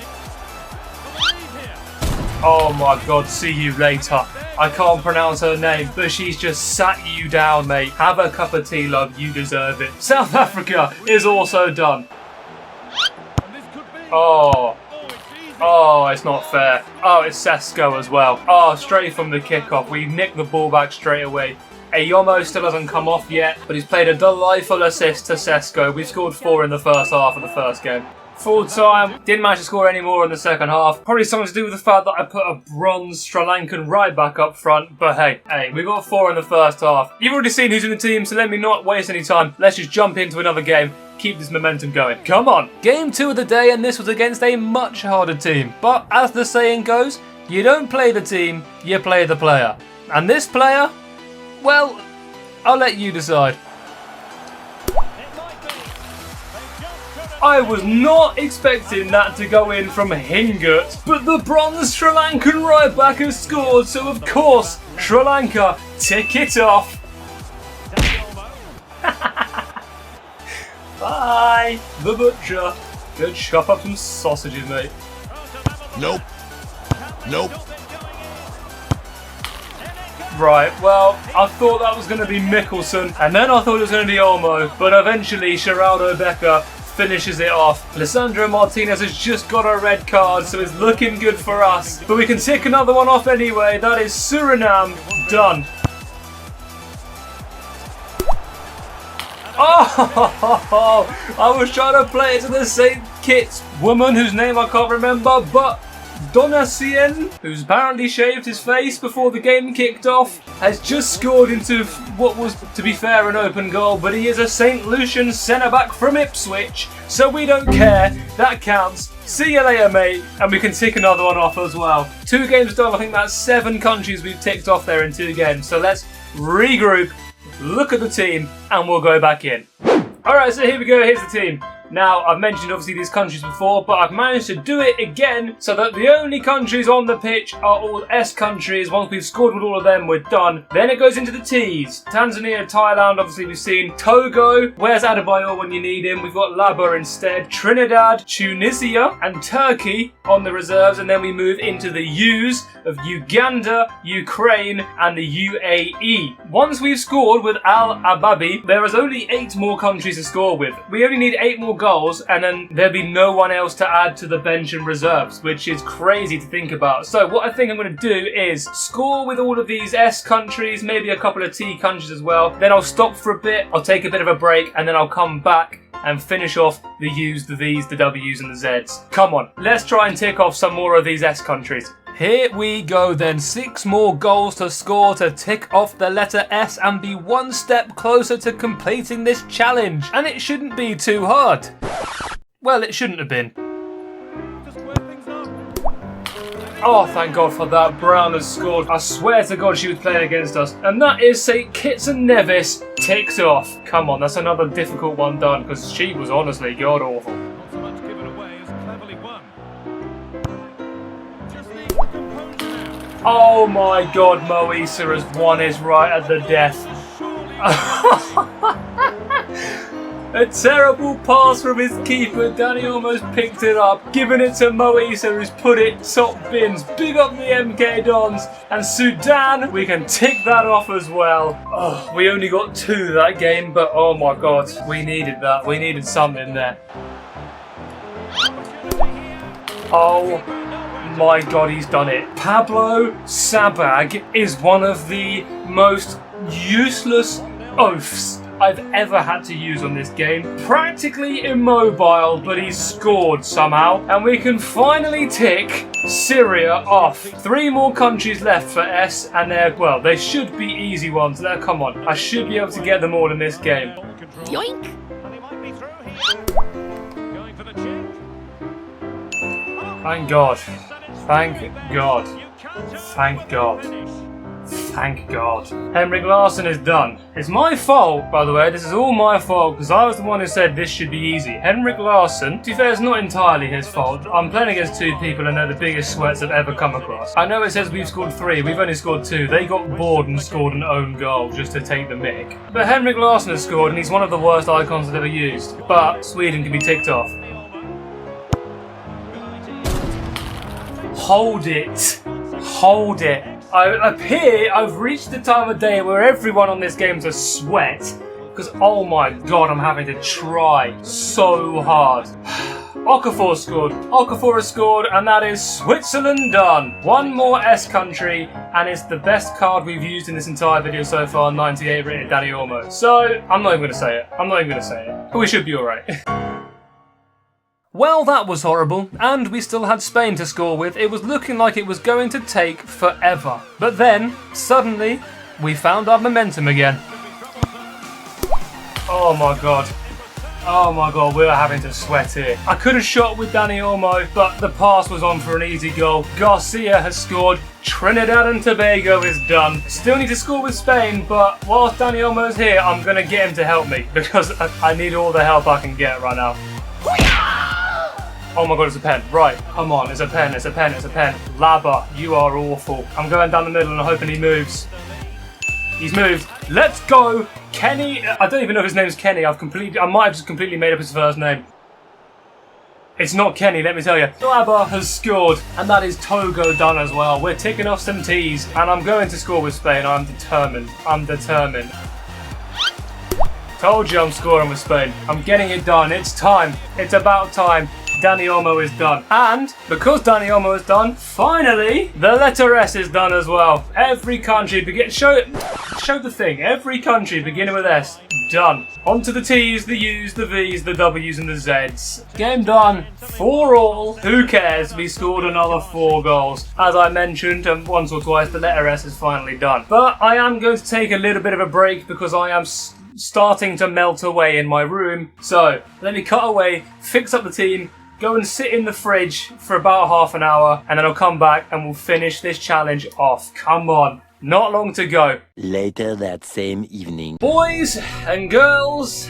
Oh my God, see you later. I can't pronounce her name, but she's just sat you down, mate. Have a cup of tea, love. You deserve it. South Africa is also done. Oh. Oh, it's not fair. Oh, it's Sesko as well. Oh, straight from the kickoff. We nicked the ball back straight away. Ayomo still hasn't come off yet, but he's played a delightful assist to Sesko. We scored 4 in the first half of the first game. Full time, didn't manage to score any more in the second half. Probably something to do with the fact that I put a bronze Sri Lankan right back up front. But hey, we got 4 in the first half. You've already seen who's in the team, so let me not waste any time. Let's just jump into another game. Keep this momentum going. Come on. Game 2 of the day, and this was against a much harder team. But as the saying goes, you don't play the team, you play the player. And this player, well, I'll let you decide. I was not expecting that to go in from Hingut, but the bronze Sri Lankan right back has scored, so of course, Sri Lanka, tick it off. Bye, the butcher. Go chop up some sausages, mate.
Nope. Nope.
Right, well, I thought that was going to be Mickelson, and then I thought it was going to be Olmo, but eventually Geraldo Becker finishes it off. Lissandro Martinez has just got a red card, so it's looking good for us. But we can tick another one off anyway. That is Suriname done. Oh, I was trying to play it to the St. Kitts woman whose name I can't remember, but Donacien, who's apparently shaved his face before the game kicked off, has just scored into what was, to be fair, an open goal, but he is a St. Lucian centre-back from Ipswich, so we don't care. That counts. See you later, mate. And we can tick another one off as well. 2 games done. I think that's 7 countries we've ticked off there in 2 games. So let's regroup, look at the team, and we'll go back in. Alright, so here we go. Here's the team. Now, I've mentioned obviously these countries before, but I've managed to do it again so that the only countries on the pitch are all S countries. Once we've scored with all of them, we're done. Then it goes into the T's. Tanzania, Thailand, obviously we've seen. Togo, where's Adebayor when you need him? We've got Laba instead. Trinidad, Tunisia, and Turkey on the reserves. And then we move into the U's of Uganda, Ukraine, and the UAE. Once we've scored with Al Ababi, there is only 8 more countries to score with. We only need 8 more goals, and then there'll be no one else to add to the bench and reserves, which is crazy to think about. So what I think I'm going to do is score with all of these S countries, maybe a couple of T countries as well. Then I'll stop for a bit, I'll take a bit of a break, and then I'll come back and finish off the U's, the V's, the W's, and the Z's. Come on, let's try and tick off some more of these S countries. Here we go then, 6 more goals to score to tick off the letter S and be 1 step closer to completing this challenge. And it shouldn't be too hard. Well, it shouldn't have been. Oh, thank God for that. Brown has scored. I swear to God she was playing against us. And that is St. Kitts and Nevis ticked off. Come on, that's another difficult one done, because she was honestly god-awful.
Not so much given away as cleverly won.
Oh my God, Mo Issa has won his right at the death. A terrible pass from his keeper. Danny almost picked it up, giving it to Mo Issa, who's put it top bins. Big up the MK Dons. And Sudan, we can tick that off as well. Oh, we only got 2 that game, but oh my God, we needed that. We needed something there. Oh my God, he's done it. Pablo Sabag is one of the most useless oafs I've ever had to use on this game. Practically immobile, but he's scored somehow. And we can finally tick Syria off. 3 more countries left for S, and they're, well, they should be easy ones. There, come on. I should be able to get them all in this game.
Yoink!
And he might be through here. Going for the check.
Thank God. Thank God. Thank God. Thank God. Henrik Larsson is done. It's my fault, by the way. This is all my fault, because I was the one who said this should be easy. Henrik Larsson, to be fair, it's not entirely his fault. I'm playing against 2 people and they're the biggest sweats I've ever come across. I know it says we've scored 3. We've only scored 2. They got bored and scored an own goal just to take the mick. But Henrik Larsson has scored, and he's one of the worst icons I've ever used. But Sweden can be ticked off. Hold it. Hold it. I've reached the time of day where everyone on this game's a sweat, because oh my God, I'm having to try so hard. Okafor scored. Okafor has scored, and that is Switzerland done. 1 more S country, and it's the best card we've used in this entire video so far, 98 rated Danny Olmo. So, I'm not even going to say it. I'm not even going to say it. But we should be alright. Well, that was horrible, and we still had Spain to score with. It was looking like it was going to take forever. But then, suddenly, we found our momentum again. Oh my God. Oh my God, we are having to sweat here. I could have shot with Danny Olmo, but the pass was on for an easy goal. Garcia has scored. Trinidad and Tobago is done. Still need to score with Spain, but whilst Danny Olmo's here, I'm going to get him to help me, because I need all the help I can get right now. Oh my God, it's a pen. Right, come on, it's a pen, it's a pen, it's a pen. Laba, you are awful. I'm going down the middle and I'm hoping he moves. He's moved. Let's go. Kenny, I don't even know if his name's Kenny. I might have just completely made up his first name. It's not Kenny, let me tell you. Laba has scored, and that is Togo done as well. We're ticking off some T's, and I'm going to score with Spain. I'm determined. I'm determined. Told you I'm scoring with Spain. I'm getting it done. It's time. It's about time. Danny Olmo is done. And because Danny Olmo is done, finally, the letter S is done as well. Every country, show the thing. Every country beginning with S, done. On to the T's, the U's, the V's, the W's and the Z's. Game done. 4-all. Who cares? We scored another 4 goals. As I mentioned once or twice, the letter S is finally done. But I am going to take a little bit of a break because I am starting to melt away in my room. So let me cut away, fix up the team, go and sit in the fridge for about half an hour, and then I'll come back and we'll finish this challenge off. Come on. Not long to go.
Later that same evening.
Boys and girls,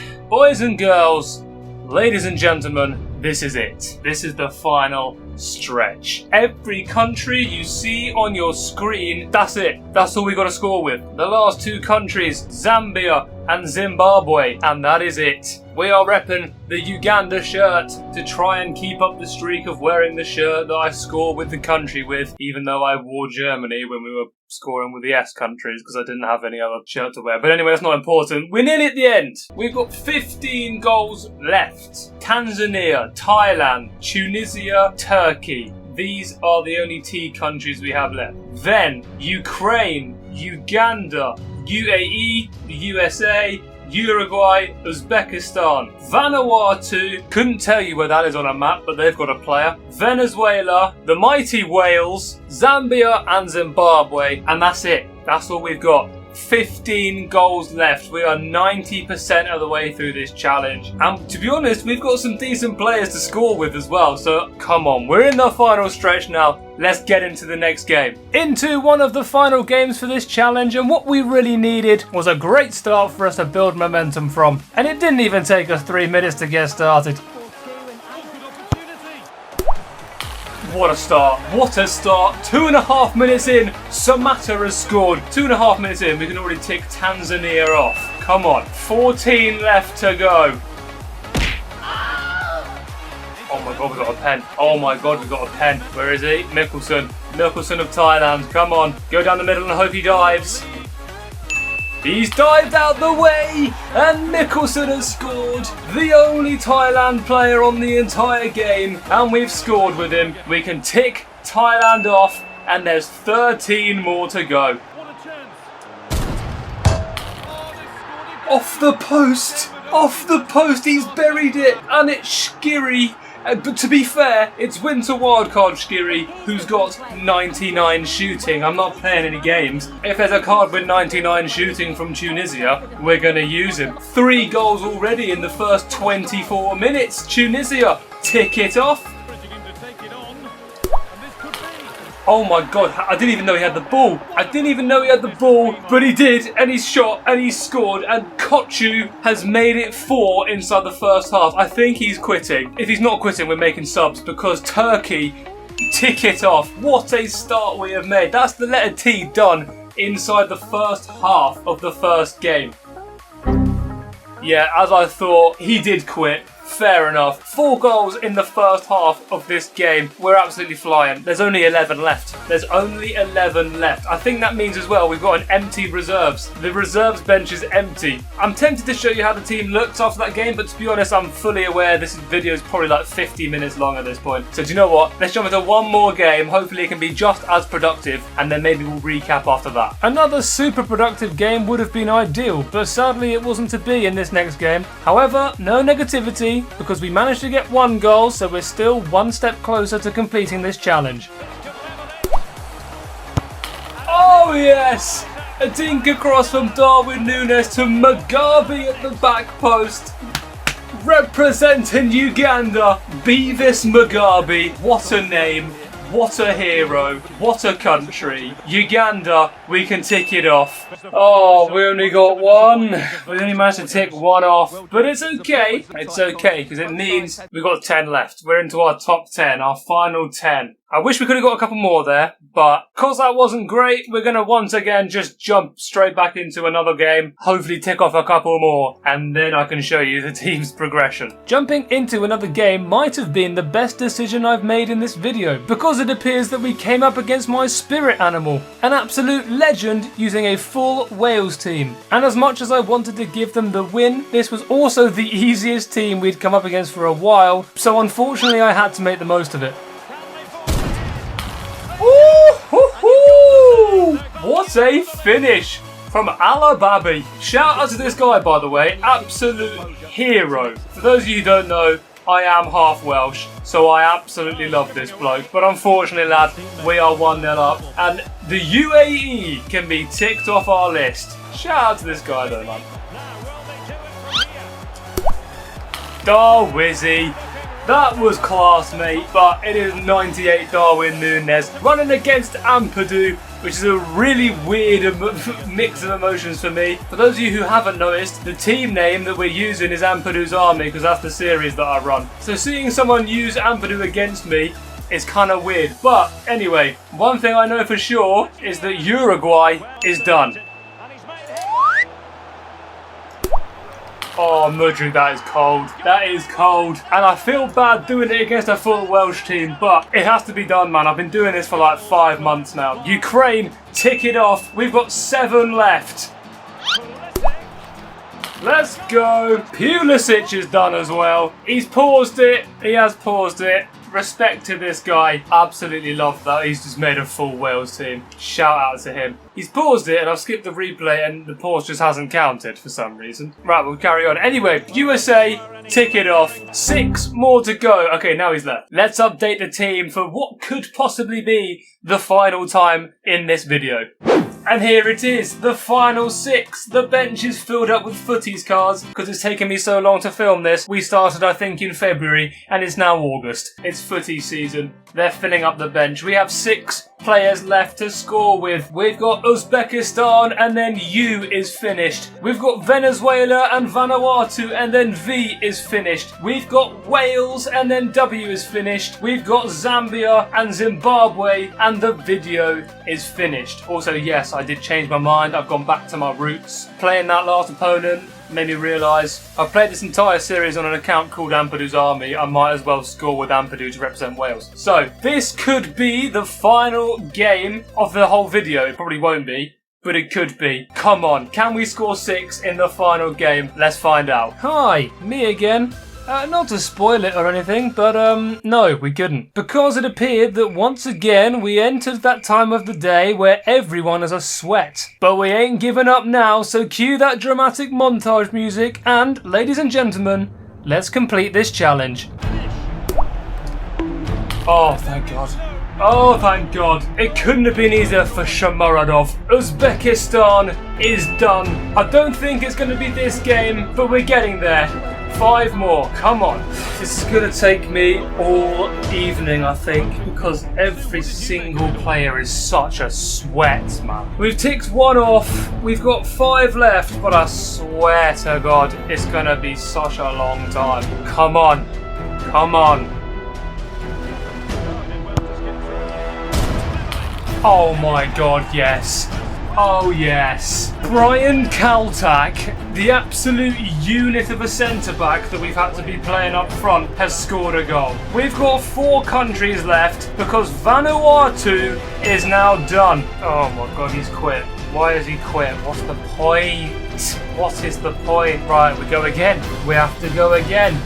ladies and gentlemen, this is it. This is the final stretch. Every country you see on your screen, that's it. That's all we got to score with. The last 2 countries, Zambia and Zimbabwe, and that is it. We are repping the Uganda shirt to try and keep up the streak of wearing the shirt that I score with the country with, even though I wore Germany when we were scoring with the S countries because I didn't have any other shirt to wear. But anyway, that's not important. We're nearly at the end. We've got 15 goals left. Tanzania, Thailand, Tunisia, Turkey. These are the only T countries we have left. Then Ukraine, Uganda, UAE, the USA, Uruguay, Uzbekistan, Vanuatu, couldn't tell you where that is on a map, but they've got a player, Venezuela, the mighty Wales, Zambia and Zimbabwe, and that's it. That's all we've got. 15 goals left. We are 90% of the way through this challenge. And to be honest, we've got some decent players to score with as well. So come on, we're in the final stretch now. Let's get into the next game. Into one of the final games for this challenge, and what we really needed was a great start for us to build momentum from. And it didn't even take us 3 minutes to get started. What a start. What a start. 2.5 minutes in, Samatta has scored. 2.5 minutes in, we can already tick Tanzania off. Come on. 14 left to go. Oh my god, we got a pen. Oh my god, we got a pen. Where is he? Mikkelsen. Mikkelsen of Thailand. Come on. Go down the middle and hope he dives. He's dived out the way, and Mikkelsen has scored. The only Thailand player on the entire game, and we've scored with him. We can tick Thailand off, and there's 13 more to go. Off the post! Off the post, he's buried it, and it's Shkiri. But to be fair, it's Winter Wildcard Shkiri, who's got 99 shooting. I'm not playing any games. If there's a card with 99 shooting from Tunisia, we're going to use him. 3 goals already in the first 24 minutes. Tunisia, tick it off. Oh my god, I didn't even know he had the ball. I didn't even know he had the ball, but he did, and he's shot, and he's scored, and Kochu has made it 4 inside the first half. I think he's quitting. If he's not quitting, we're making subs, because Turkey, tick it off. What a start we have made. That's the letter T done inside the first half of the first game. Yeah, as I thought, he did quit. Fair enough. 4 goals in the first half of this game. We're absolutely flying. There's only 11 left. There's only 11 left. I think that means as well we've got an empty reserves. The reserves bench is empty. I'm tempted to show you how the team looked after that game, but to be honest, I'm fully aware this video is probably like 50 minutes long at this point. So do you know what? Let's jump into one more game. Hopefully it can be just as productive, and then maybe we'll recap after that. Another super productive game would have been ideal, but sadly it wasn't to be in this next game. However, no negativity, because we managed to get 1 goal, so we're still 1 step closer to completing this challenge. Oh yes! A dink across from Darwin Núñez to Mugabe at the back post. Representing Uganda, Beavis Mugabe. What a name. What a hero. What a country. Uganda, we can tick it off. Oh, we only got 1. We only managed to tick 1 off. But it's okay. It's okay, because it means we've got 10 left. We're into our top 10, our final 10. I wish we could have got a couple more there, but because that wasn't great, we're going to once again just jump straight back into another game, hopefully tick off a couple more, and then I can show you the team's progression. Jumping into another game might have been the best decision I've made in this video, because it appears that we came up against my spirit animal, an absolute legend using a full Wales team. And as much as I wanted to give them the win, this was also the easiest team we'd come up against for a while, so unfortunately I had to make the most of it. Ooh, what a finish from Alababi. Shout out to this guy, by the way, absolute hero. For those of you who don't know, I am half Welsh, so I absolutely love this bloke. But unfortunately, lad, we are 1-0 up, and the UAE can be ticked off our list. Shout out to this guy, though, man. Wizzy. That was class, mate, but it is 98 Darwin Núñez running against Ampadu, which is a really weird mix of emotions for me. For those of you who haven't noticed, the team name that we're using is Ampadu's Army, because that's the series that I run. So seeing someone use Ampadu against me is kind of weird. But anyway, one thing I know for sure is that Uruguay is done. Oh, Mudry, that is cold. That is cold. And I feel bad doing it against a full Welsh team, but it has to be done, man. I've been doing this for like 5 months now. Ukraine, tick it off. We've got 7 left. Let's go. Pulisic is done as well. He's paused it. He has paused it. Respect to this guy. Absolutely love that. He's just made a full Wales team. Shout out to him. He's paused it and I've skipped the replay and the pause just hasn't counted for some reason. Right, we'll carry on. Anyway, USA, tick it off. 6 more to go. Okay, now he's left. Let's update the team for what could possibly be the final time in this video. And here it is, the final 6. The bench is filled up with footies cards because it's taken me so long to film this. We started, I think, in February and it's now August. It's footy season. They're filling up the bench. We have 6 players left to score with. We've got Uzbekistan and then U is finished. We've got Venezuela and Vanuatu and then V is finished. We've got Wales and then W is finished. We've got Zambia and Zimbabwe and the video is finished. Also, yes, I did change my mind. I've gone back to my roots. Playing that last opponent made me realise I've played this entire series on an account called Ampadu's Army. I might as well score with Ampadu to represent Wales. So this could be the final game of the whole video. It probably won't be, but it could be. Come on, can we score 6 in the final game? Let's find out. Hi, me again. Not to spoil it or anything, but no, we couldn't. Because it appeared that once again we entered that time of the day where everyone is a sweat. But we ain't giving up now, so cue that dramatic montage music and, ladies and gentlemen, let's complete this challenge. Oh, thank God. Oh, thank God. It couldn't have been easier for Shomurodov. Uzbekistan is done. I don't think it's going to be this game, but we're getting there. 5 more, come on. This is going to take me all evening, I think, because every single player is such a sweat, man. We've ticked 1 off, we've got 5 left, but I swear to God, it's going to be such a long time. Come on, come on. Oh my God, yes. Oh yes. Brian Kaltak, the absolute unit of a centre-back that we've had to be playing up front, has scored a goal. We've got 4 countries left because Vanuatu is now done. Oh my God, he's quit. Why has he quit? What's the point? What is the point? Right, we go again. We have to go again.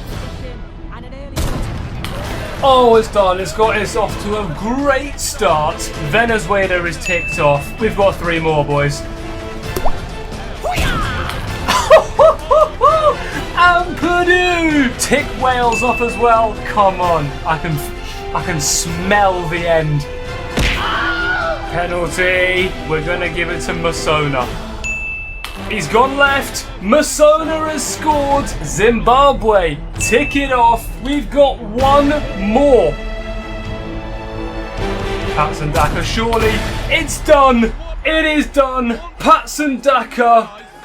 Oh, it's done. It's got us off to a great start. Venezuela is ticked off. We've got 3 more, boys. Ampadu! Tick Wales off as well. Come on. I can smell the end. Penalty. We're going to give it to Masona. He's gone left. Masona has scored. Zimbabwe, tick it off. We've got 1 more. Patson Daka, surely. It's done. It is done. Patson Daka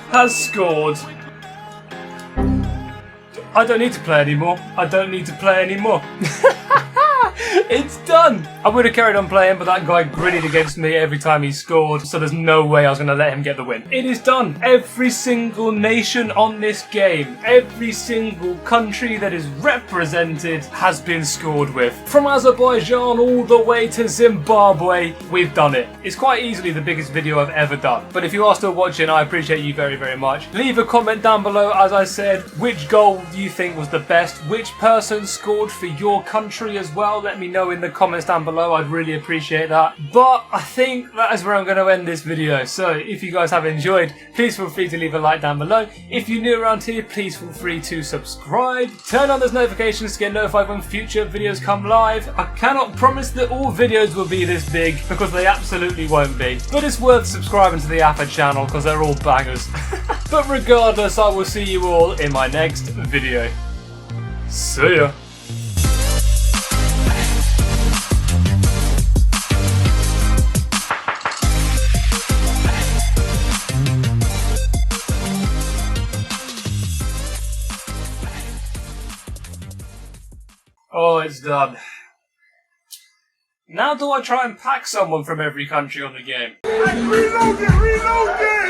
has scored. I don't need to play anymore. I don't need to play anymore. It's done! I would have carried on playing, but that guy gritted against me every time he scored, so there's no way I was going to let him get the win. It is done! Every single nation on this game, every single country that is represented has been scored with. From Azerbaijan all the way to Zimbabwe, we've done it. It's quite easily the biggest video I've ever done. But if you are still watching, I appreciate you very, very much. Leave a comment down below, as I said, which goal do you think was the best? Which person scored for your country as well? Let me know in the comments down below. I'd really appreciate that. But I think that is where I'm going to end this video. So if you guys have enjoyed, please feel free to leave a like down below. If you're new around here, please feel free to subscribe. Turn on those notifications to get notified when future videos come live. I cannot promise that all videos will be this big because they absolutely won't be. But it's worth subscribing to the AFA channel because they're all bangers. But regardless, I will see you all in my next video. See ya. Oh, it's done. Now do I try and pack someone from every country on the game?
Reload it! Reload it!